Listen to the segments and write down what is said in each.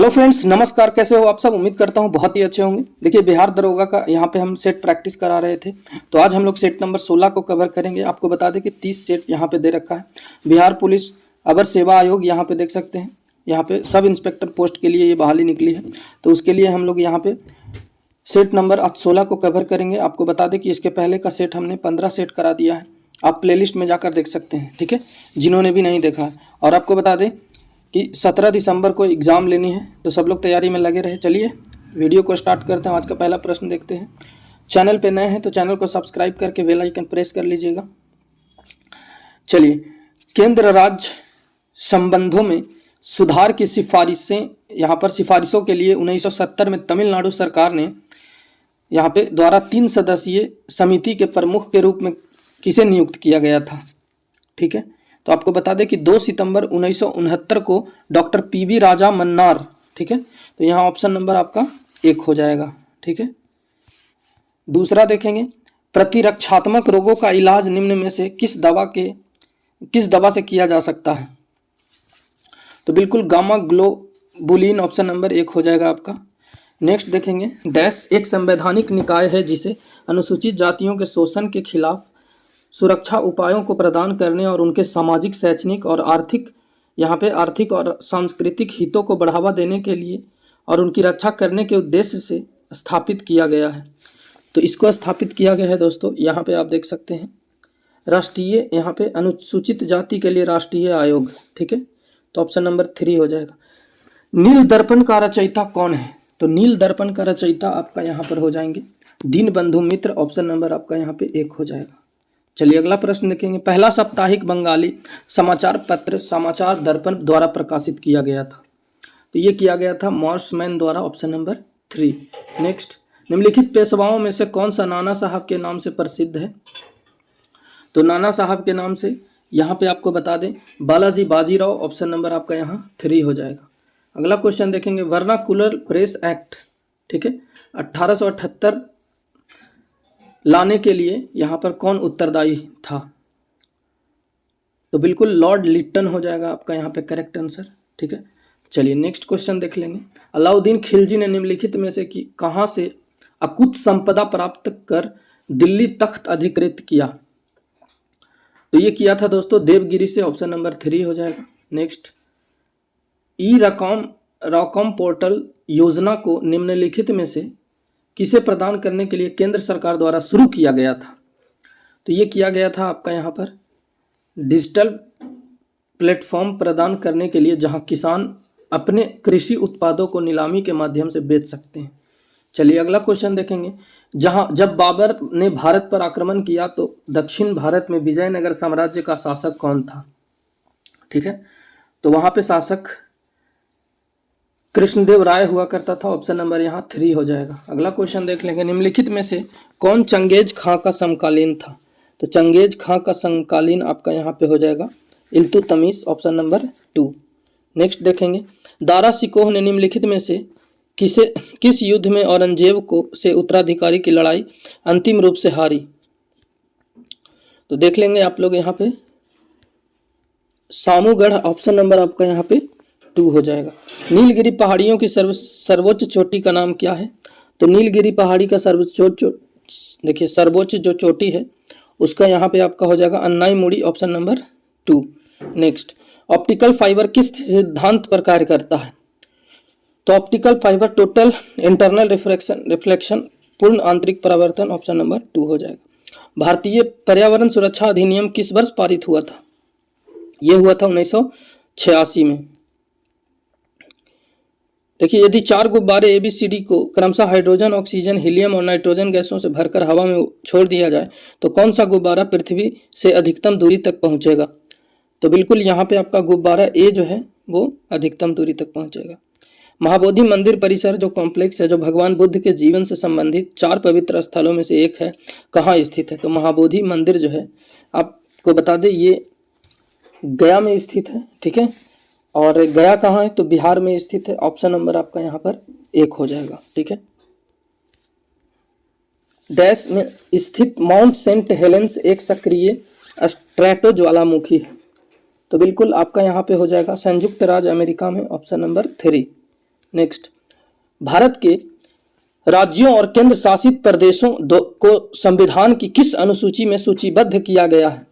Hello friends, नमस्कार। कैसे हो आप सब? उम्मीद करता हूँ बहुत ही अच्छे होंगे। देखिए, बिहार दरोगा का यहाँ पे हम सेट प्रैक्टिस करा रहे थे, तो आज हम लोग सेट नंबर 16 को कवर करेंगे। आपको बता दें कि 30 सेट यहाँ पे दे रखा है। बिहार पुलिस अवर सेवा आयोग यहाँ पे देख सकते हैं, यहाँ पे सब इंस्पेक्टर पोस्ट के लिए ये बहाली निकली है, तो उसके लिए हम लोग यहाँ पे सेट नंबर आज 16 को कवर करेंगे। आपको बता दें कि इसके पहले का सेट हमने 15 सेट करा दिया है, आप प्लेलिस्ट में जाकर देख सकते हैं, ठीक है, जिन्होंने भी नहीं देखा है। और आपको बता दें कि 17 दिसंबर को एग्ज़ाम लेनी है, तो सब लोग तैयारी में लगे रहे। चलिए वीडियो को स्टार्ट करते हैं। आज का पहला प्रश्न देखते हैं। चैनल पे नए हैं तो चैनल को सब्सक्राइब करके बेल आइकन प्रेस कर लीजिएगा। चलिए, केंद्र राज्य संबंधों में सुधार की सिफारिशें, यहाँ पर सिफारिशों के लिए 1970 में तमिलनाडु सरकार ने यहाँ पे द्वारा 3 सदस्यीय समिति के प्रमुख के रूप में किसे नियुक्त किया गया था, ठीक है। तो आपको बता दें कि 2 सितंबर 1969 को डॉक्टर पीवी राजा मन्नार, ठीक है, तो यहाँ ऑप्शन नंबर आपका 1 हो जाएगा, ठीक है। दूसरा देखेंगे, प्रतिरक्षात्मक रोगों का इलाज निम्न में से किस दवा से किया जा सकता है? तो बिल्कुल गामा ग्लोबुलिन ऑप्शन नंबर 1 हो जाएगा आपका। नेक्स्ट देखेंगे, डैश एक संवैधानिक निकाय है जिसे अनुसूचित जातियों के शोषण के खिलाफ सुरक्षा उपायों को प्रदान करने और उनके सामाजिक, शैक्षणिक और आर्थिक और सांस्कृतिक हितों को बढ़ावा देने के लिए और उनकी रक्षा करने के उद्देश्य से स्थापित किया गया है। तो इसको स्थापित किया गया है दोस्तों, यहाँ पे आप देख सकते हैं, राष्ट्रीय, यहाँ पे अनुसूचित जाति के लिए राष्ट्रीय आयोग, ठीक है। तो ऑप्शन नंबर 3 हो जाएगा। नील दर्पण का रचयिता कौन है? तो नील दर्पण का रचयिता आपका यहाँ पर हो जाएंगे दीनबंधु मित्र, ऑप्शन नंबर आपका यहाँ पे 1 हो जाएगा। चलिए अगला प्रश्न देखेंगे। पहला साप्ताहिक बंगाली समाचार पत्र समाचार दर्पण द्वारा प्रकाशित किया गया था, तो ये किया गया था मॉर्समैन द्वारा, ऑप्शन नंबर 3। नेक्स्ट, निम्नलिखित पेशवाओं में से कौन सा नाना साहब के नाम से प्रसिद्ध है? तो नाना साहब के नाम से यहाँ पे आपको बता दें बालाजी बाजीराव, ऑप्शन नंबर आपका यहाँ 3 हो जाएगा। अगला क्वेश्चन देखेंगे, वर्नाकुलर प्रेस एक्ट, ठीक है, 1878 लाने के लिए यहाँ पर कौन उत्तरदायी था? तो बिल्कुल लॉर्ड लिट्टन हो जाएगा आपका यहाँ पे करेक्ट आंसर, ठीक है। चलिए नेक्स्ट क्वेश्चन देख लेंगे। अलाउद्दीन खिलजी ने निम्नलिखित में से कि कहाँ से अकुत संपदा प्राप्त कर दिल्ली तख्त अधिकृत किया? तो ये किया था दोस्तों देवगिरी से, ऑप्शन नंबर 3 हो जाएगा। नेक्स्ट, ई रकम पोर्टल योजना को निम्नलिखित में से किसे प्रदान करने के लिए केंद्र सरकार द्वारा शुरू किया गया था? तो ये किया गया था आपका यहाँ पर डिजिटल प्लेटफॉर्म प्रदान करने के लिए, जहां किसान अपने कृषि उत्पादों को नीलामी के माध्यम से बेच सकते हैं। चलिए अगला क्वेश्चन देखेंगे। जब बाबर ने भारत पर आक्रमण किया तो दक्षिण भारत में विजयनगर साम्राज्य का शासक कौन था? ठीक है, तो वहां पे शासक कृष्णदेव राय हुआ करता था, ऑप्शन नंबर यहाँ 3 हो जाएगा। अगला क्वेश्चन देख लेंगे, निम्नलिखित में से कौन चंगेज खां का समकालीन था? तो चंगेज खां का समकालीन आपका यहाँ पे हो जाएगा इल्तुतमिश, ऑप्शन नंबर 2। नेक्स्ट देखेंगे, दारा शिकोह ने निम्नलिखित में से किस युद्ध में औरंगजेब को से उत्तराधिकारी की लड़ाई अंतिम रूप से हारी? तो देख लेंगे आप लोग यहाँ पे सामूगढ़, ऑप्शन नंबर आपका यहाँ पे 2 हो जाएगा। नीलगिरी पहाड़ियों की सर्वोच्च चोटी का नाम क्या है? तो नीलगिरी पहाड़ी का सर्वोच्च जो चोटी है उसका यहाँ पे आपका हो जाएगा Anamudi, option number 2। Next, optical fibre किस सिद्धांत पर कार्य करता है? तो optical fibre total internal reflection पूर्ण आंतरिक परावर्तन, ऑप्शन नंबर 2 हो जाएगा। भारतीय पर्यावरण सुरक्षा अधिनियम किस वर्ष पारित हुआ था? यह हुआ था 1986 में। देखिए, यदि 4 गुब्बारे ABCD को क्रमशः हाइड्रोजन, ऑक्सीजन, हीलियम और नाइट्रोजन गैसों से भरकर हवा में छोड़ दिया जाए तो कौन सा गुब्बारा पृथ्वी से अधिकतम दूरी तक पहुंचेगा? तो बिल्कुल यहाँ पे आपका गुब्बारा A जो है वो अधिकतम दूरी तक पहुंचेगा। महाबोधि मंदिर परिसर जो कॉम्प्लेक्स है, जो भगवान बुद्ध के जीवन से संबंधित 4 पवित्र स्थलों में से एक है, कहाँ स्थित है? तो महाबोधि मंदिर जो है आपको बता दें ये गया में स्थित है, ठीक है। और गया कहाँ है? तो बिहार में स्थित है, ऑप्शन नंबर आपका यहाँ पर 1 हो जाएगा, ठीक है। डैश में स्थित माउंट सेंट हेलेंस एक सक्रिय स्ट्रेटो ज्वालामुखी है, तो बिल्कुल आपका यहाँ पे हो जाएगा संयुक्त राज्य अमेरिका में, ऑप्शन नंबर 3। नेक्स्ट, भारत के राज्यों और केंद्र शासित प्रदेशों को संविधान की किस अनुसूची में सूचीबद्ध किया गया है?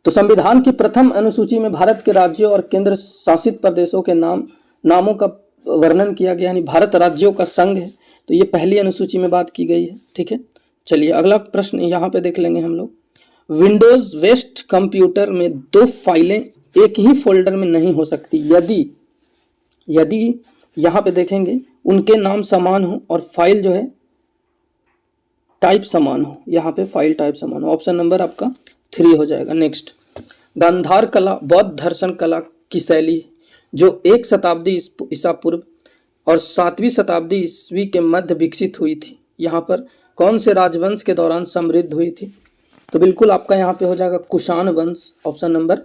तो संविधान की प्रथम अनुसूची में भारत के राज्यों और केंद्र शासित प्रदेशों के नामों का वर्णन किया गया, यानी भारत राज्यों का संघ है, तो ये पहली अनुसूची में बात की गई है। ठीक है, चलिए अगला प्रश्न यहाँ पे देख लेंगे हम लोग। विंडोज वेस्ट कंप्यूटर में दो फाइलें एक ही फोल्डर में नहीं हो सकती यदि यहाँ पे देखेंगे उनके नाम समान हो और फाइल जो है टाइप समान हो। यहाँ पे फाइल टाइप समान हो, ऑप्शन नंबर आपका 3 हो जाएगा। नेक्स्ट, गांधार कला बौद्ध दर्शन कला की शैली जो 1 शताब्दी ईसा पूर्व और 7वीं शताब्दी ईस्वी के मध्य विकसित हुई थी, यहाँ पर कौन से राजवंश के दौरान समृद्ध हुई थी? तो बिल्कुल आपका यहाँ पे हो जाएगा कुषाण वंश, ऑप्शन नंबर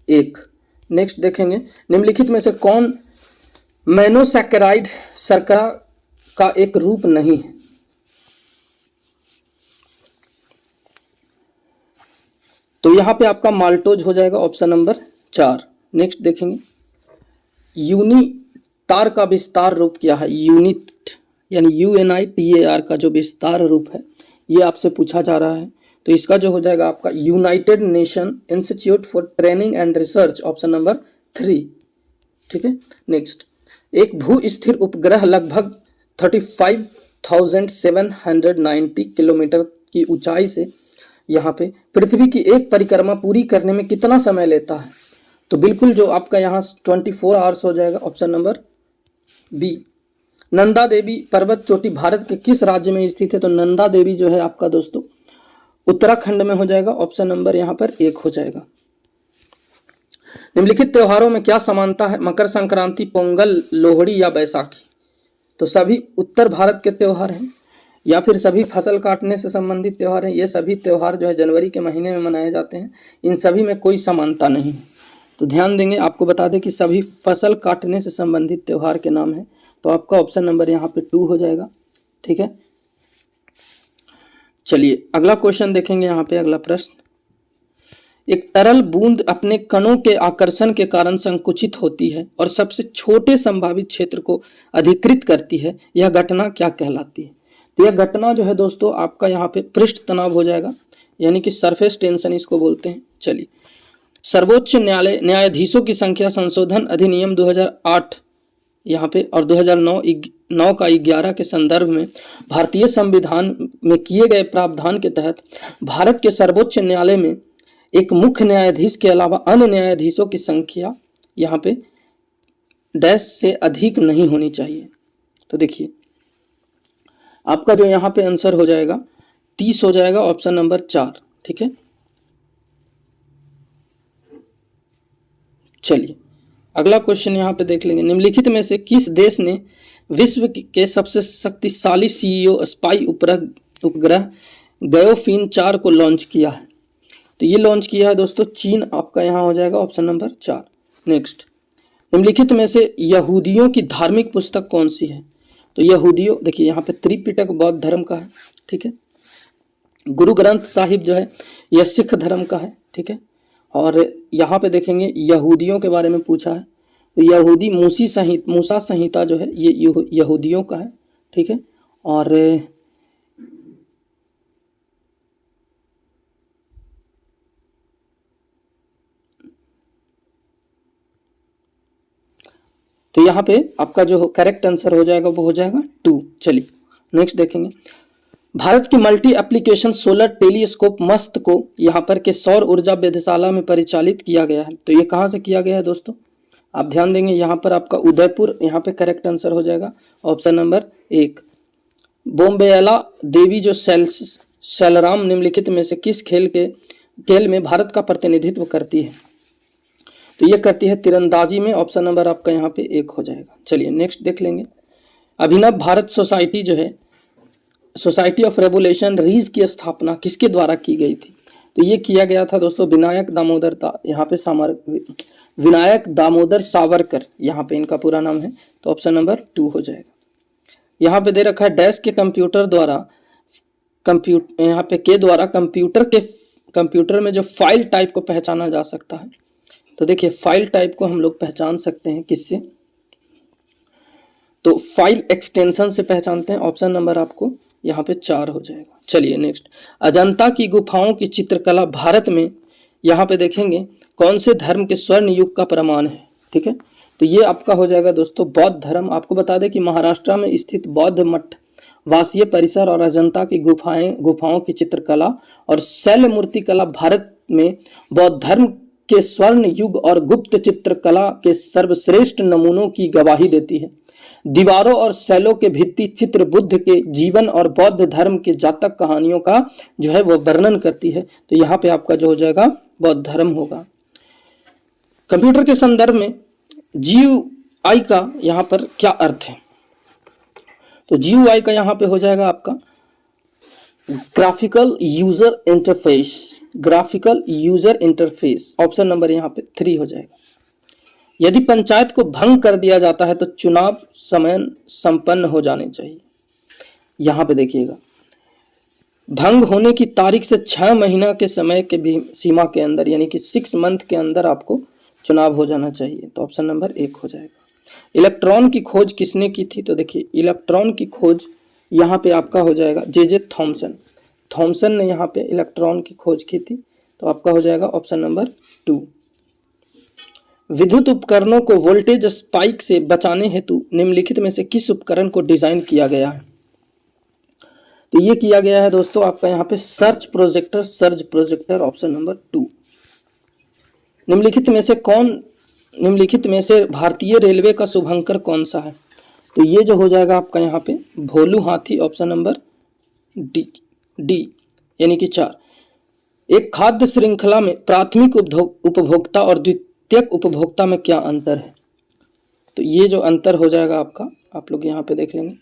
1। नेक्स्ट देखेंगे, निम्नलिखित में से कौन मोनोसैकेराइड शर्करा का एक रूप नहीं है? तो यहाँ पे आपका माल्टोज हो जाएगा, ऑप्शन नंबर 4। नेक्स्ट देखेंगे, यूनिटार का विस्तार रूप क्या है? यूनिट यानी UNITAR का जो विस्तार रूप है ये आपसे पूछा जा रहा है, तो इसका जो हो जाएगा आपका United nation institute for training and research, option number 3। ठीक है, नेक्स्ट, एक भू स्थिर उपग्रह लगभग 35,790 किलोमीटर की ऊंचाई से यहाँ पे पृथ्वी की एक परिक्रमा पूरी करने में कितना समय लेता है? तो बिल्कुल जो आपका यहाँ 24 आवर्स हो जाएगा, option number B. Nanda Devi पर्वत चोटी भारत के किस राज्य में स्थित है? तो नंदा देवी जो है आपका दोस्तों उत्तराखंड में हो जाएगा, ऑप्शन नंबर यहाँ पर 1 हो जाएगा। निम्नलिखित त्योहारों में क्या समानता है? मकर संक्रांति, पोंगल, लोहड़ी या बैसाखी? तो सभी उत्तर भारत के त्योहार हैं या फिर सभी फसल काटने से संबंधित त्योहार हैं। ये सभी त्योहार जो है जनवरी के महीने में मनाए जाते हैं, इन सभी में कोई समानता नहीं है। तो ध्यान देंगे, आपको बता दें कि सभी फसल काटने से संबंधित त्योहार के नाम है, तो आपका ऑप्शन नंबर यहाँ पे 2 हो जाएगा। ठीक है, चलिए अगला क्वेश्चन देखेंगे। यहाँ पे अगला प्रश्न, एक तरल बूंद अपने कणों के आकर्षण के कारण संकुचित होती है और सबसे छोटे संभावित क्षेत्र को अधिकृत करती है, यह घटना क्या कहलाती है? तो यह घटना जो है दोस्तों आपका यहाँ पे पृष्ठ तनाव हो जाएगा, यानी कि सरफेस टेंशन इसको बोलते हैं। चलिए, सर्वोच्च न्यायालय न्यायाधीशों की संख्या संशोधन अधिनियम 2008 यहाँ पे और 2009 का 11 के संदर्भ में भारतीय संविधान में किए गए प्रावधान के तहत भारत के सर्वोच्च न्यायालय में एक मुख्य न्यायाधीश के अलावा अन्य न्यायाधीशों की संख्या यहाँ पे डैश से अधिक नहीं होनी चाहिए। तो देखिए आपका जो यहाँ पे आंसर हो जाएगा 30 हो जाएगा, ऑप्शन नंबर 4। ठीक है, चलिए अगला क्वेश्चन यहाँ पे देख लेंगे। निम्नलिखित में से किस देश ने विश्व के सबसे शक्तिशाली CEO स्पाई उपग्रह गयोफिन 4 को लॉन्च किया है? तो ये लॉन्च किया है दोस्तों चीन, आपका यहाँ हो जाएगा ऑप्शन नंबर 4। नेक्स्ट, निम्नलिखित में से यहूदियों की धार्मिक पुस्तक कौन सी है? तो यहूदियों, देखिए यहाँ पे त्रिपिटक बौद्ध धर्म का है। ठीक है, गुरु ग्रंथ साहिब जो है यह सिख धर्म का है। ठीक है, और यहाँ पे देखेंगे यहूदियों के बारे में पूछा है, तो यहूदी मूसा संहिता जो है ये यहूदियों का है। ठीक है, और तो यहाँ पे आपका जो करेक्ट आंसर हो जाएगा वो हो जाएगा 2। चलिए नेक्स्ट देखेंगे। भारत की मल्टी एप्लीकेशन सोलर टेलीस्कोप मस्त को यहाँ पर के सौर ऊर्जा वेधशाला में परिचालित किया गया है। तो ये कहाँ से किया गया है दोस्तों? आप ध्यान देंगे यहाँ पर आपका उदयपुर यहाँ पे करेक्ट आंसर हो जाएगा, ऑप्शन नंबर 1। बोम्बेला देवी जो शैलराम निम्नलिखित में से किस खेल में भारत का प्रतिनिधित्व करती है? तो ये करती है तीरंदाजी में, ऑप्शन नंबर आपका यहाँ पे 1 हो जाएगा। चलिए नेक्स्ट देख लेंगे। अभिनव भारत सोसाइटी जो है सोसाइटी ऑफ रेवोल्यूशन रीज की स्थापना किसके द्वारा की गई थी? तो ये किया गया था दोस्तों विनायक दामोदर सावरकर, यहाँ पे इनका पूरा नाम है, तो ऑप्शन नंबर 2 हो जाएगा। यहाँ पे दे रखा है डैश के कंप्यूटर द्वारा कंप्यूटर में जो फाइल टाइप को पहचाना जा सकता है, तो देखिए फाइल टाइप को हम लोग पहचान सकते हैं किससे, तो फाइल एक्सटेंशन से पहचानते हैं। ऑप्शन नंबर आपको यहाँ पे 4 हो जाएगा। चलिए नेक्स्ट, अजंता की गुफाओं की चित्रकला भारत में यहाँ पे देखेंगे कौन से धर्म के स्वर्ण युग का प्रमाण है। ठीक है, तो ये आपका हो जाएगा दोस्तों बौद्ध धर्म। आपको बता दें कि महाराष्ट्र में स्थित बौद्ध मठ, वासीय परिसर और अजंता की गुफाओं की चित्रकला और शैल मूर्ति कला भारत में बौद्ध धर्म के स्वर्ण युग और गुप्त चित्रकला के सर्वश्रेष्ठ नमूनों की गवाही देती है। दीवारों और शैलों के भित्ति चित्र बुद्ध के जीवन और बौद्ध धर्म के जातक कहानियों का जो है वो वर्णन करती है। तो यहाँ पे आपका जो हो जाएगा बौद्ध धर्म होगा। कंप्यूटर के संदर्भ में GUI का यहाँ पर क्या अर्थ है, तो GUI का यहाँ पे हो जाएगा आपका graphical user interface. Graphical user interface option number यहाँ पे 3 हो जाएगा। यदि पंचायत को भंग कर दिया जाता है तो चुनाव समय संपन्न हो जाने चाहिए। यहाँ पे देखिएगा भंग होने की तारीख से 6 महीना के समय के भी सीमा के अंदर यानी कि 6 मंथ के अंदर आपको चुनाव हो जाना चाहिए। तो ऑप्शन नंबर 1 हो जाएगा। इलेक्ट्रॉन की खोज किसने की थी, तो देखिए इलेक्ट्रॉन की खोज यहाँ पे आपका हो जाएगा J.J. थॉमसन ने यहाँ पे इलेक्ट्रॉन की खोज की थी। तो आपका हो जाएगा ऑप्शन नंबर 2। विद्युत उपकरणों को वोल्टेज स्पाइक से बचाने हेतु निम्नलिखित में से किस उपकरण को डिजाइन किया गया है, तो ये किया गया है दोस्तों आपका यहाँ पे सर्ज प्रोजेक्टर ऑप्शन नंबर 2। निम्नलिखित में से भारतीय रेलवे का शुभंकर कौन सा है, तो ये जो हो जाएगा आपका यहाँ पे भोलू हाथी ऑप्शन नंबर डी यानी कि 4। एक खाद्य श्रृंखला में प्राथमिक उपभोक्ता और द्वितीयक उपभोक्ता में क्या अंतर है, तो ये जो अंतर हो जाएगा आपका आप लोग यहाँ पे देख लेंगे।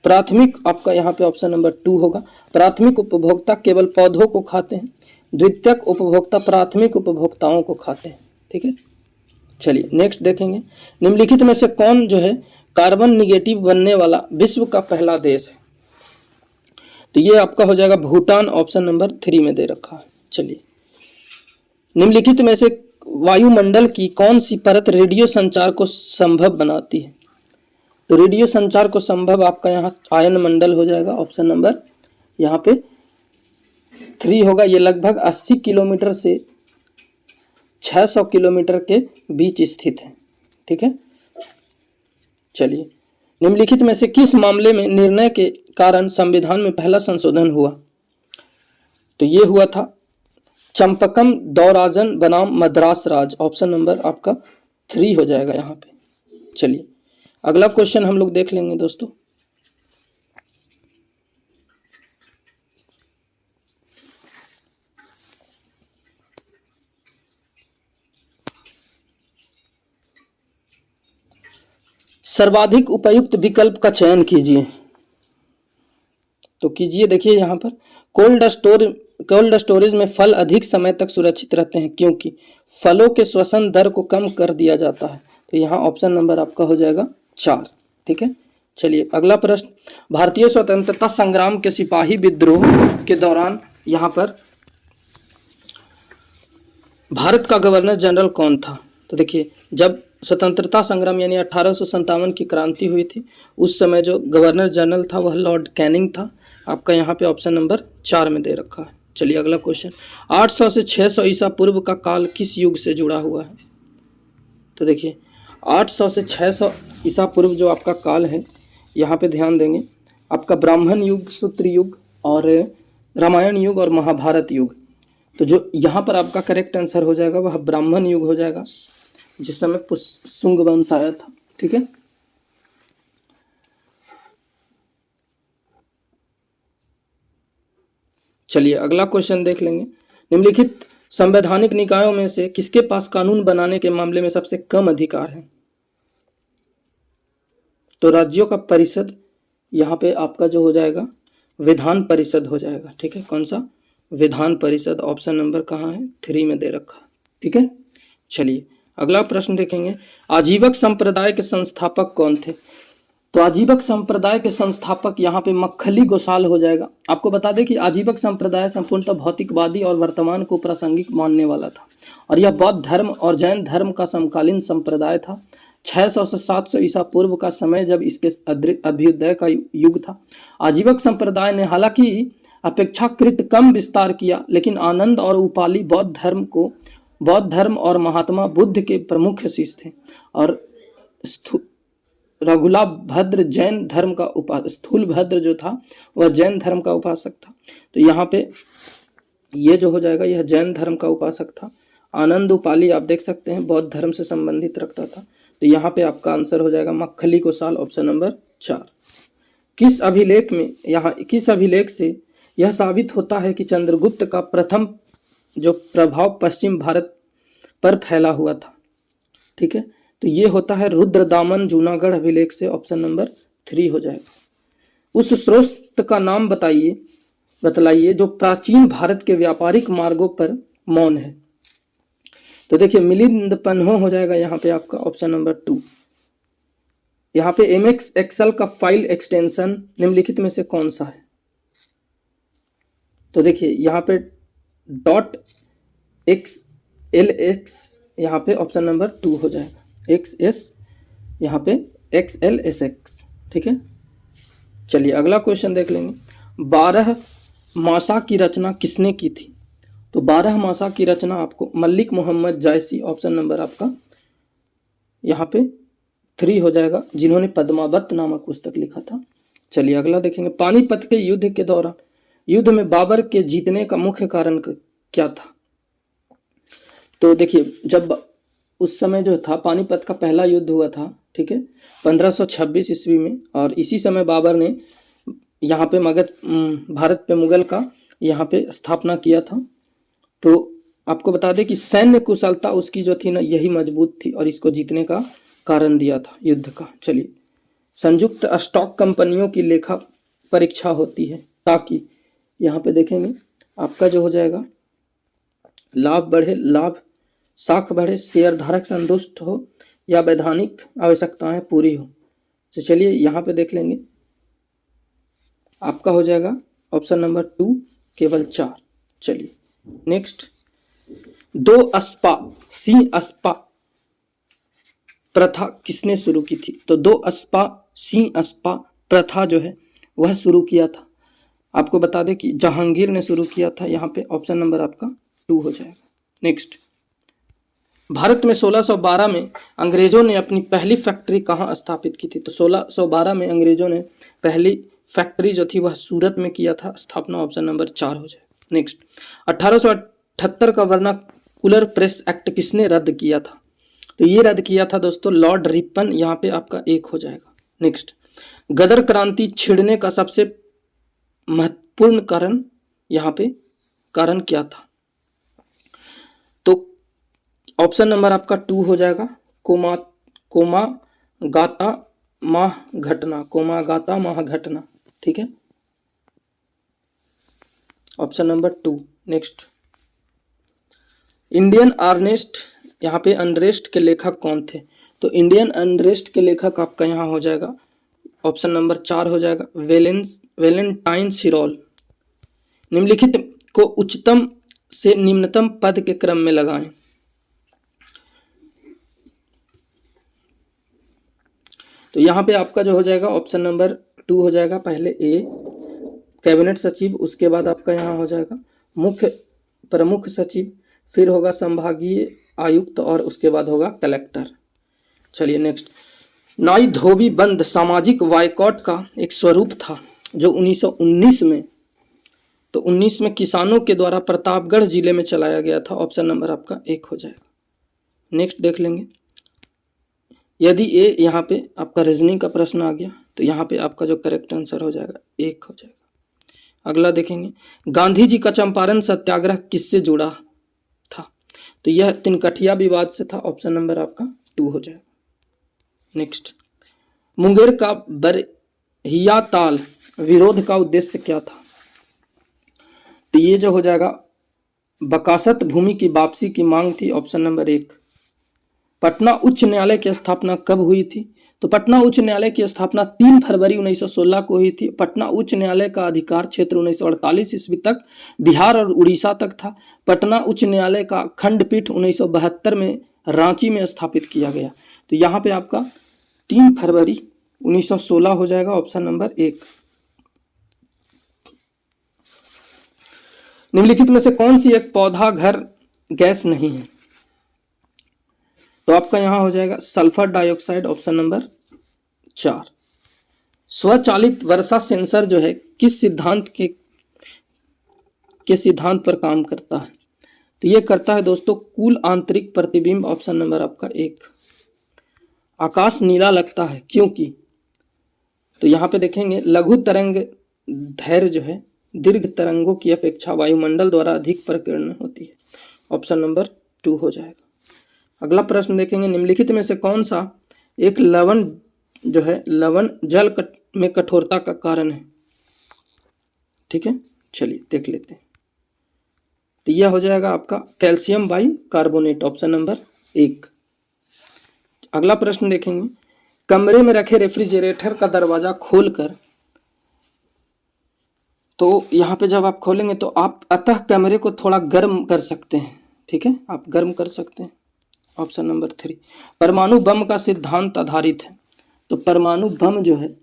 प्राथमिक आपका यहाँ पे ऑप्शन नंबर 2 होगा। प्राथमिक उपभोक्ता केवल पौधों को खाते हैं, द्वितीयक उपभोक्ता प्राथमिक उपभोक्ताओं को खाते हैं। ठीक है, चलिए नेक्स्ट देखेंगे। निम्नलिखित में से कौन जो है कार्बन निगेटिव बनने वाला विश्व का पहला देश है, तो ये आपका हो जाएगा भूटान ऑप्शन नंबर 3 में दे रखा है। चलिए निम्नलिखित में से वायुमंडल की कौन सी परत रेडियो संचार को संभव बनाती है, तो रेडियो संचार को संभव आपका यहाँ आयन मंडल हो जाएगा ऑप्शन नंबर यहाँ पे 3 होगा। ये लगभग 80 किलोमीटर से 600 किलोमीटर के बीच स्थित है। ठीक है, चलिए निम्नलिखित में से किस मामले में निर्णय के कारण संविधान में पहला संशोधन हुआ, तो ये हुआ था चंपकम दौराजन बनाम मद्रास राज ऑप्शन नंबर आपका 3 हो जाएगा यहाँ पे। चलिए अगला क्वेश्चन हम लोग देख लेंगे दोस्तों। सर्वाधिक उपयुक्त विकल्प का चयन कीजिए, तो कीजिए। देखिए यहाँ पर कोल्ड स्टोरेज में फल अधिक समय तक सुरक्षित रहते हैं क्योंकि फलों के श्वसन दर को कम कर दिया जाता है। तो यहाँ ऑप्शन नंबर आपका हो जाएगा 4। ठीक है, चलिए अगला प्रश्न। भारतीय स्वतंत्रता संग्राम के सिपाही विद्रोह के दौरान यहाँ पर भारत का गवर्नर जनरल कौन था, तो देखिए जब स्वतंत्रता संग्राम यानी 1857 की क्रांति हुई थी उस समय जो गवर्नर जनरल था वह लॉर्ड कैनिंग था। आपका यहाँ पे ऑप्शन नंबर 4 में दे रखा है। चलिए अगला क्वेश्चन। 800 से 600 ईसा पूर्व का काल किस युग से जुड़ा हुआ है, तो देखिए 800 से 600 ईसा पूर्व जो आपका काल है यहाँ पे ध्यान देंगे आपका ब्राह्मण युग, सूत्र युग और रामायण युग और महाभारत युग। तो जो यहाँ पर आपका करेक्ट आंसर हो जाएगा वह ब्राह्मण युग हो जाएगा जिस समय शुंग वंश आया था। ठीक है, चलिए अगला क्वेश्चन देख लेंगे। निम्नलिखित संवैधानिक निकायों में से किसके पास कानून बनाने के मामले में सबसे कम अधिकार है, तो राज्यों का परिषद यहाँ पे आपका जो हो जाएगा विधान परिषद हो जाएगा। ठीक है, कौन सा विधान परिषद ऑप्शन नंबर कहाँ है 3 में दे रखा। ठीक है, चलिए अगला प्रश्न देखेंगे। आजीवक संप्रदाय के संस्थापक कौन थे, तो आजीवक संप्रदाय के संस्थापक यहाँ पे मक्खली गोसाल हो जाएगा। आपको बता दें कि आजीवक संप्रदाय संपूर्णतः भौतिकवादी और वर्तमान को प्रासंगिक मानने वाला था और यह बौद्ध धर्म और जैन धर्म का समकालीन संप्रदाय था। 600 से 700 ईसा पूर्व का समय जब इसके अभ्युदय का युग था। आजीवक संप्रदाय ने हालांकि अपेक्षाकृत कम विस्तार किया, लेकिन आनंद और उपाली बौद्ध धर्म और महात्मा बुद्ध के प्रमुख शिष्य थे और रघुला भद्र जैन धर्म का स्थूल भद्र जो था वह जैन धर्म का उपासक था। तो यहाँ पे ये जो हो जाएगा यह जैन धर्म का उपासक था। आनंद उपाली आप देख सकते हैं बौद्ध धर्म से संबंधित रखता था। तो यहाँ पे आपका आंसर हो जाएगा मक्खली गोसाल, ऑप्शन नंबर 4। किस अभिलेख से यह साबित होता है कि चंद्रगुप्त का प्रथम जो प्रभाव पश्चिम भारत पर फैला हुआ था? ठीक है, तो ये होता है रुद्रदामन जूनागढ़ अभिलेख से, ऑप्शन नंबर 3 हो जाएगा। उस स्रोत का नाम बतलाइए जो प्राचीन भारत के व्यापारिक मार्गों पर मौन है। तो देखिए मिलिंद पन्हो हो जाएगा यहाँ पे आपका, ऑप्शन नंबर 2। यहाँ पे एमएक्स एक्सेल का फाइल एक्सटेंशन निम्नलिखित में से कौन सा है? तो देखिए यहाँ पे .xlx यहाँ पे ऑप्शन नंबर 2 हो जाएगा। XS यहाँ पे XLSX, ठीक है। चलिए अगला क्वेश्चन देख लेंगे। 12 मासा की रचना किसने की थी? तो 12 मासा की रचना आपको मलिक मोहम्मद जायसी, ऑप्शन नंबर आपका यहाँ पे 3 हो जाएगा, जिन्होंने पद्मावत नामक पुस्तक लिखा था। चलिए अगला देखेंगे। पानीपत के युद्ध के दौरान युद्ध में बाबर के जीतने का मुख्य कारण क्या था? तो देखिए जब उस समय जो था पानीपत का पहला युद्ध हुआ था, ठीक है, 1526 ईस्वी में, और इसी समय बाबर ने यहाँ पे भारत पे मुगल का यहाँ पे स्थापना किया था। तो आपको बता दें कि सैन्य कुशलता उसकी जो थी ना यही मजबूत थी और इसको जीतने का कारण दिया था युद्ध का। चलिए, संयुक्त स्टॉक कंपनियों की लेखा परीक्षा होती है ताकि यहाँ पे देखेंगे आपका जो हो जाएगा लाभ बढ़े, साख बढ़े, शेयर धारक संतुष्ट हो या वैधानिक आवश्यकताएं पूरी हो। तो चलिए यहाँ पे देख लेंगे, आपका हो जाएगा ऑप्शन नंबर 2 केवल 4। चलिए नेक्स्ट, 2 अस्पा सी अस्पा प्रथा किसने शुरू की थी? तो 2 अस्पा सी अस्पा प्रथा जो है वह शुरू किया था, आपको बता दें कि जहांगीर ने शुरू किया था। यहाँ पे ऑप्शन नंबर आपका 2 हो जाएगा। नेक्स्ट, भारत में 1612 में अंग्रेजों ने अपनी पहली फैक्ट्री कहाँ स्थापित की थी? तो 1612 में अंग्रेजों ने पहली फैक्ट्री जो थी वह सूरत में किया था स्थापना, ऑप्शन नंबर 4 हो जाएगा। नेक्स्ट, 1878 का वर्नाकुलर प्रेस एक्ट किसने रद्द किया था? तो ये रद्द किया था दोस्तों लॉर्ड रिपन, यहाँ पे आपका 1 हो जाएगा। नेक्स्ट, गदर क्रांति छिड़ने का सबसे महत्वपूर्ण कारण यहाँ पे कारण क्या था? तो ऑप्शन नंबर आपका 2 हो जाएगा, कोमा गाता माह घटना, ठीक है, option number 2। Next, Indian unrest, यहाँ पे अनरेस्ट के लेखक कौन थे? तो इंडियन अनरेस्ट के लेखक आपका यहाँ हो जाएगा ऑप्शन नंबर 4 हो जाएगा, वेलेंटाइन सिरोल। निम्नलिखित को उच्चतम से निम्नतम पद के क्रम में लगाएं। तो यहाँ पे आपका जो हो जाएगा ऑप्शन नंबर 2 हो जाएगा, पहले ए कैबिनेट सचिव, उसके बाद आपका यहाँ हो जाएगा प्रमुख सचिव, फिर होगा संभागीय आयुक्त और उसके बाद होगा कलेक्टर। चलिए नेक्स्ट, नाई धोबी बंद सामाजिक बायकॉट का एक स्वरूप था जो 1919 में, तो 19 में किसानों के द्वारा प्रतापगढ़ जिले में चलाया गया था, ऑप्शन नंबर आपका 1 हो जाएगा। नेक्स्ट देख लेंगे, यदि ए यहाँ पे आपका रीजनिंग का प्रश्न आ गया तो यहाँ पे आपका जो करेक्ट आंसर हो जाएगा 1 हो जाएगा। अगला देखेंगे, गांधी जी का चंपारण सत्याग्रह किससे जुड़ा था? तो यह तिनकठिया विवाद से था, ऑप्शन नंबर आपका 2 हो जाएगा। नेक्स्ट, मुंगेर का बरहिया ताल विरोध का उद्देश्य क्या था? तो ये जो हो जाएगा बकासत भूमि की वापसी की मांग थी, ऑप्शन नंबर 1। पटना उच्च न्यायालय की स्थापना कब हुई थी? तो पटना उच्च न्यायालय की स्थापना 3 फरवरी 1916 को हुई थी। पटना उच्च न्यायालय का अधिकार क्षेत्र 1948 ईस्वी तक बिहार और उड़ीसा तक था। पटना उच्च न्यायालय का खंडपीठ 1972 में रांची में स्थापित किया गया। तो यहाँ पे आपका 3 फरवरी 1916 हो जाएगा, ऑप्शन नंबर 1। निम्नलिखित में से कौन सी एक पौधा घर गैस नहीं है? तो आपका यहां हो जाएगा सल्फर डाइऑक्साइड, ऑप्शन नंबर 4। स्वचालित वर्षा सेंसर जो है किस सिद्धांत के सिद्धांत पर काम करता है? तो ये करता है दोस्तों कुल आंतरिक प्रतिबिंब, ऑप्शन नंबर आपका 1। आकाश नीला लगता है क्योंकि? तो यहाँ पे देखेंगे लघु तरंग धैर्य जो है दीर्घ तरंगों की अपेक्षा वायुमंडल द्वारा अधिक प्रकीर्ण होती है, ऑप्शन नंबर 2 हो जाएगा। अगला प्रश्न देखेंगे, निम्नलिखित में से कौन सा एक लवण जो है लवण जल में कठोरता का कारण है? ठीक है, चलिए देख लेते हैं। तो यह हो जाएगा आपका कैल्शियम बाइकार्बोनेट, ऑप्शन नंबर 1। अगला प्रश्न देखेंगे, कमरे में रखे रेफ्रिजरेटर का दरवाजा खोलकर, तो यहाँ पे जब आप खोलेंगे तो आप अतः कमरे को थोड़ा गर्म कर सकते हैं। ठीक है, आप गर्म कर सकते हैं, ऑप्शन नंबर 3। परमाणु बम का सिद्धांत आधारित है। तो परमाणु बम जो है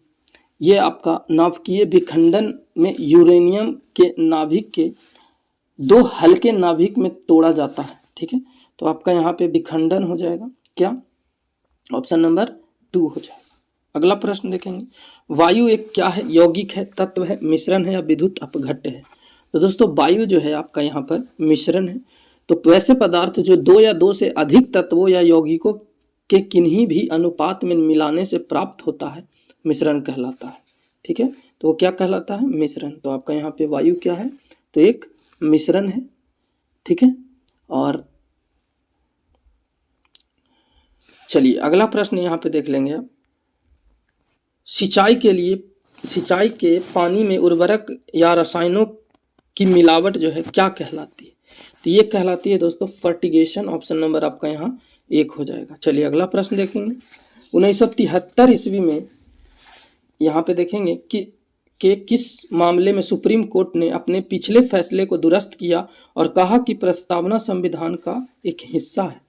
ये आपका नाभिकीय विखंडन में यूरेनियम के नाभिक के 2 हल्के नाभिक में तोड़ा जाता है। ठीक है, तो आपका यहाँ पे विखंडन हो जाएगा क्या? ऑप्शन नंबर 2 हो जाएगा। अगला प्रश्न देखेंगे, वायु एक क्या है? यौगिक है, तत्व है, मिश्रण है या विद्युत अपघट्य है? तो दोस्तों वायु जो है आपका यहाँ पर मिश्रण है। तो वैसे पदार्थ जो 2 या 2 से अधिक तत्वों या यौगिकों के किन्हीं भी अनुपात में मिलाने से प्राप्त होता है मिश्रण कहलाता है। ठीक है, तो वो क्या कहलाता है? मिश्रण। तो आपका यहाँ पे वायु क्या है? तो एक मिश्रण है। ठीक है, और चलिए अगला प्रश्न यहाँ पे देख लेंगे आप, सिंचाई के पानी में उर्वरक या रसायनों की मिलावट जो है क्या कहलाती है? तो ये कहलाती है दोस्तों फर्टिगेशन, ऑप्शन नंबर आपका यहाँ 1 हो जाएगा। चलिए अगला प्रश्न देखेंगे, 1973 ईस्वी में यहाँ पे देखेंगे कि किस मामले में सुप्रीम कोर्ट ने अपने पिछले फैसले को दुरुस्त किया और कहा कि प्रस्तावना संविधान का एक हिस्सा है?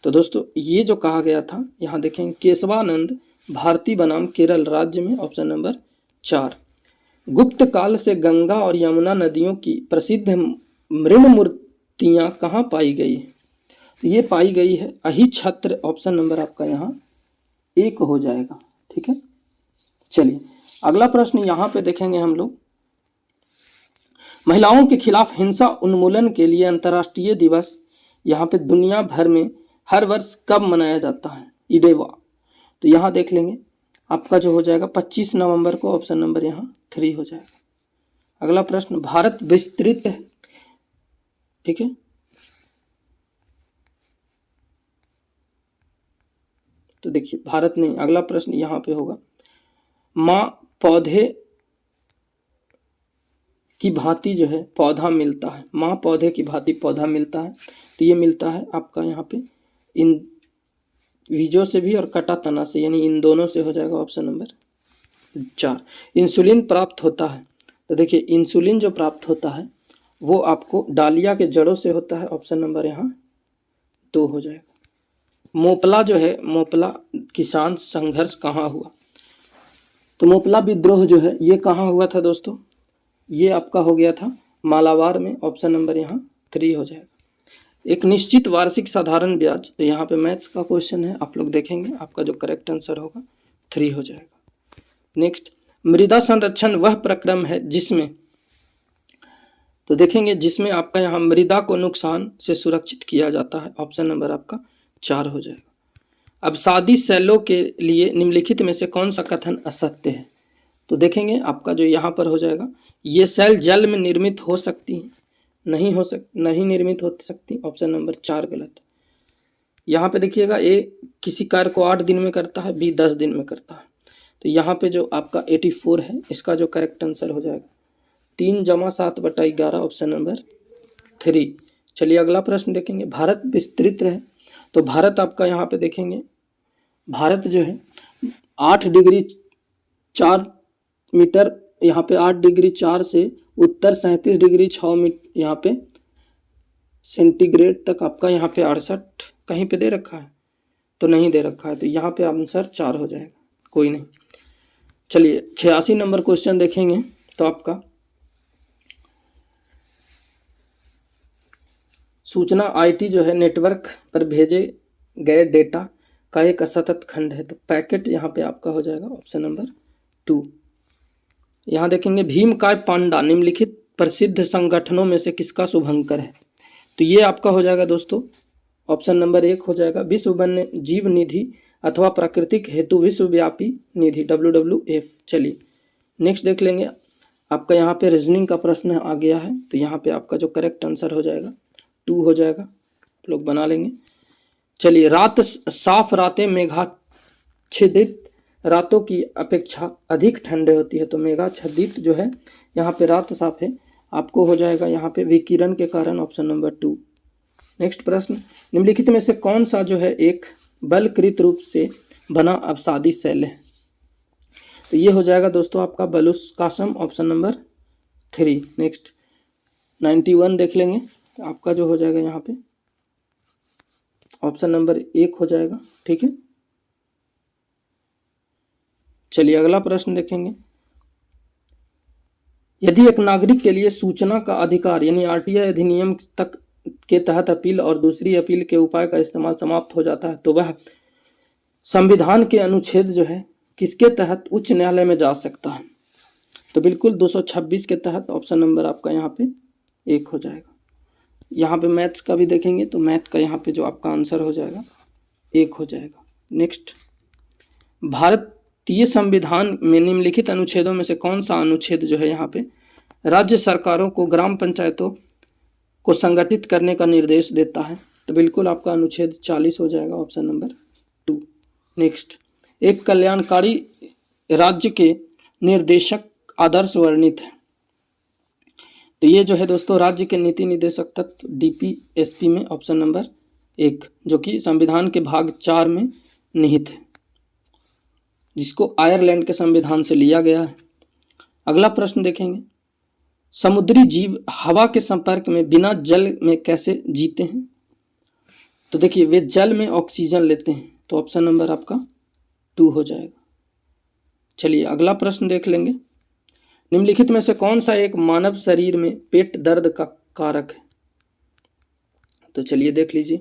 तो दोस्तों ये जो कहा गया था, यहाँ देखेंगे केशवानंद भारती बनाम केरल राज्य में, ऑप्शन नंबर 4। गुप्त काल से गंगा और यमुना नदियों की प्रसिद्ध मृण मूर्तियां कहाँ पाई गई है? ये पाई गई है अहिछत्र, ऑप्शन नंबर आपका यहाँ 1 हो जाएगा। ठीक है, चलिए अगला प्रश्न यहाँ पे देखेंगे हम लोग, महिलाओं के खिलाफ हिंसा उन्मूलन के लिए अंतर्राष्ट्रीय दिवस यहाँ पे दुनिया भर में हर वर्ष कब मनाया जाता है? इडेवा। तो यहाँ देख लेंगे आपका जो हो जाएगा 25 नवंबर को, ऑप्शन नंबर यहाँ 3 हो जाएगा। अगला प्रश्न, भारत विस्तृत है। ठीक है, तो देखिए भारत नहीं, अगला प्रश्न यहाँ पे होगा, माँ पौधे की भांति जो है पौधा मिलता है, माँ पौधे की भांति पौधा मिलता है। तो ये मिलता है आपका यहाँ पे इन बीजों से भी और कटा तना से, यानी इन दोनों से हो जाएगा, ऑप्शन नंबर 4। इंसुलिन प्राप्त होता है। तो देखिए इंसुलिन जो प्राप्त होता है वो आपको डालिया के जड़ों से होता है, ऑप्शन नंबर यहाँ 2 हो जाएगा। मोपला जो है, मोपला किसान संघर्ष कहाँ हुआ? तो मोपला विद्रोह जो है ये कहाँ हुआ था दोस्तों? ये आपका हो गया था मालाबार में, ऑप्शन नंबर यहाँ 3 हो जाएगा। एक निश्चित वार्षिक साधारण ब्याज, तो यहाँ पे मैथ्स का क्वेश्चन है, आप लोग देखेंगे, आपका जो करेक्ट आंसर होगा 3 हो जाएगा। नेक्स्ट, मृदा संरक्षण वह प्रक्रम है जिसमें, तो देखेंगे जिसमें आपका यहाँ मृदा को नुकसान से सुरक्षित किया जाता है, ऑप्शन नंबर आपका 4 हो जाएगा। अब शादी सेलों के लिए निम्नलिखित में से कौन सा कथन असत्य है? तो देखेंगे आपका जो यहाँ पर हो जाएगा, ये सेल जल में निर्मित हो सकती हैं, नहीं निर्मित हो सकती, ऑप्शन नंबर 4 गलत। यहाँ पे देखिएगा ए किसी कार्य को 8 दिन में करता है, बी 10 दिन में करता है। तो यहाँ पे जो आपका 84 है, इसका जो करेक्ट आंसर हो जाएगा 3 + 7/11, ऑप्शन नंबर 3। चलिए अगला प्रश्न देखेंगे, भारत विस्तृत है तो भारत आपका यहाँ पे देखेंगे, भारत जो है 8 डिग्री 4 मीटर, यहाँ पे 8 डिग्री 4 से उत्तर 37 डिग्री 6 मीटर यहाँ पे सेंटीग्रेड तक आपका यहाँ पे 68 कहीं पे दे रखा है तो नहीं दे रखा है, तो यहाँ पे आंसर 4 हो जाएगा, कोई नहीं। चलिए 86 नंबर क्वेश्चन देखेंगे। तो आपका सूचना आईटी जो है नेटवर्क पर भेजे गए डेटा का एक असतत खंड है, तो पैकेट यहाँ पे आपका हो जाएगा ऑप्शन नंबर 2। यहाँ देखेंगे भीमकाय पांडा निम्नलिखित प्रसिद्ध संगठनों में से किसका शुभंकर है, तो ये आपका हो जाएगा दोस्तों ऑप्शन नंबर 1 हो जाएगा विश्व वन्य जीव निधि अथवा प्राकृतिक हेतु विश्वव्यापी निधि WWF। चलिए नेक्स्ट देख लेंगे। आपका यहाँ पे रीजनिंग का प्रश्न आ गया है, तो यहाँ पे आपका जो करेक्ट आंसर हो जाएगा 2 हो जाएगा, आप लोग बना लेंगे। चलिए रात साफ रातें मेघाच्छादित रातों की अपेक्षा अधिक ठंडे होती है, तो मेघाच्छादित जो है यहाँ पे रात साफ है, आपको हो जाएगा यहाँ पे विकिरण के कारण ऑप्शन नंबर 2। नेक्स्ट प्रश्न, निम्नलिखित में से कौन सा जो है एक बलकृत रूप से बना अवसादी शैल है, तो ये हो जाएगा दोस्तों आपका बलुस्कासम ऑप्शन नंबर 3। नेक्स्ट 91 देख लेंगे, आपका जो हो जाएगा यहाँ पे ऑप्शन नंबर 1 हो जाएगा, ठीक है। चलिए अगला प्रश्न देखेंगे। यदि एक नागरिक के लिए सूचना का अधिकार यानी RTI अधिनियम तक के तहत अपील और दूसरी अपील के उपाय का इस्तेमाल समाप्त हो जाता है, तो वह संविधान के अनुच्छेद जो है किसके तहत उच्च न्यायालय में जा सकता है, तो बिल्कुल 226 के तहत ऑप्शन नंबर आपका यहाँ पे 1 हो जाएगा। यहाँ पे मैथ्स का भी देखेंगे, तो मैथ का यहाँ पे जो आपका आंसर हो जाएगा 1 हो जाएगा। नेक्स्ट, भारतीय संविधान में निम्नलिखित अनुच्छेदों में से कौन सा अनुच्छेद जो है यहाँ पे राज्य सरकारों को ग्राम पंचायतों को संगठित करने का निर्देश देता है, तो बिल्कुल आपका अनुच्छेद 40 हो जाएगा ऑप्शन नंबर 2। नेक्स्ट, एक कल्याणकारी राज्य के निर्देशक आदर्श वर्णित है, तो ये जो है दोस्तों राज्य के नीति निदेशक तत्व DPSP में ऑप्शन नंबर 1, जो कि संविधान के भाग 4 में निहित है, जिसको आयरलैंड के संविधान से लिया गया है। अगला प्रश्न देखेंगे, समुद्री जीव हवा के संपर्क में बिना जल में कैसे जीते हैं, तो देखिए वे जल में ऑक्सीजन लेते हैं, तो ऑप्शन नंबर आपका 2 हो जाएगा। चलिए अगला प्रश्न देख लेंगे। निम्नलिखित में से कौन सा एक मानव शरीर में पेट दर्द का कारक है, तो चलिए देख लीजिए।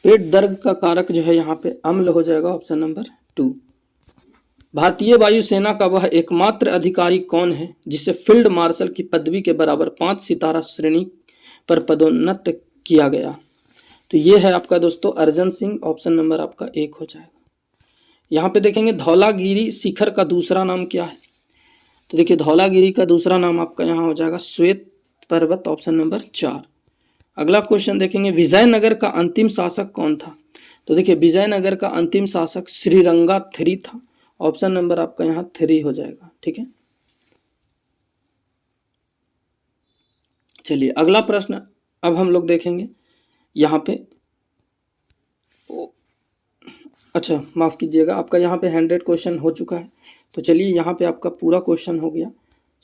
पेट दर्द का कारक जो है यहाँ पे अम्ल हो जाएगा ऑप्शन नंबर 2। भारतीय वायुसेना का वह एकमात्र अधिकारी कौन है जिसे फील्ड मार्शल की पदवी के बराबर 5 सितारा श्रेणी पर पदोन्नत किया गया, तो ये है आपका दोस्तों अर्जन सिंह, ऑप्शन नंबर आपका 1 हो जाएगा। यहाँ पे देखेंगे धौलागिरी शिखर का दूसरा नाम क्या है, तो देखिए धौलागिरी का दूसरा नाम आपका यहाँ हो जाएगा श्वेत पर्वत, ऑप्शन नंबर 4। अगला क्वेश्चन देखेंगे, विजयनगर का अंतिम शासक कौन था, तो देखिए विजयनगर का अंतिम शासक श्रीरंगा 3 था, ऑप्शन नंबर आपका यहाँ 3 हो जाएगा, ठीक है। चलिए अगला प्रश्न अब हम लोग देखेंगे यहाँ पे, अच्छा माफ़ कीजिएगा, आपका यहाँ पे 100 क्वेश्चन हो चुका है, तो चलिए यहाँ पे आपका पूरा क्वेश्चन हो गया,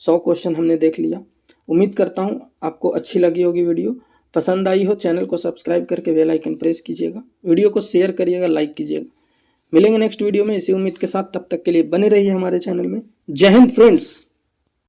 100 क्वेश्चन हमने देख लिया। उम्मीद करता हूँ आपको अच्छी लगी होगी वीडियो, पसंद आई हो चैनल को सब्सक्राइब करके बेल आइकन प्रेस कीजिएगा, वीडियो को शेयर करिएगा, लाइक कीजिएगा। मिलेंगे नेक्स्ट वीडियो में इसी उम्मीद के साथ, तब तक के लिए बने रहिए हमारे चैनल में। जय हिंद फ्रेंड्स।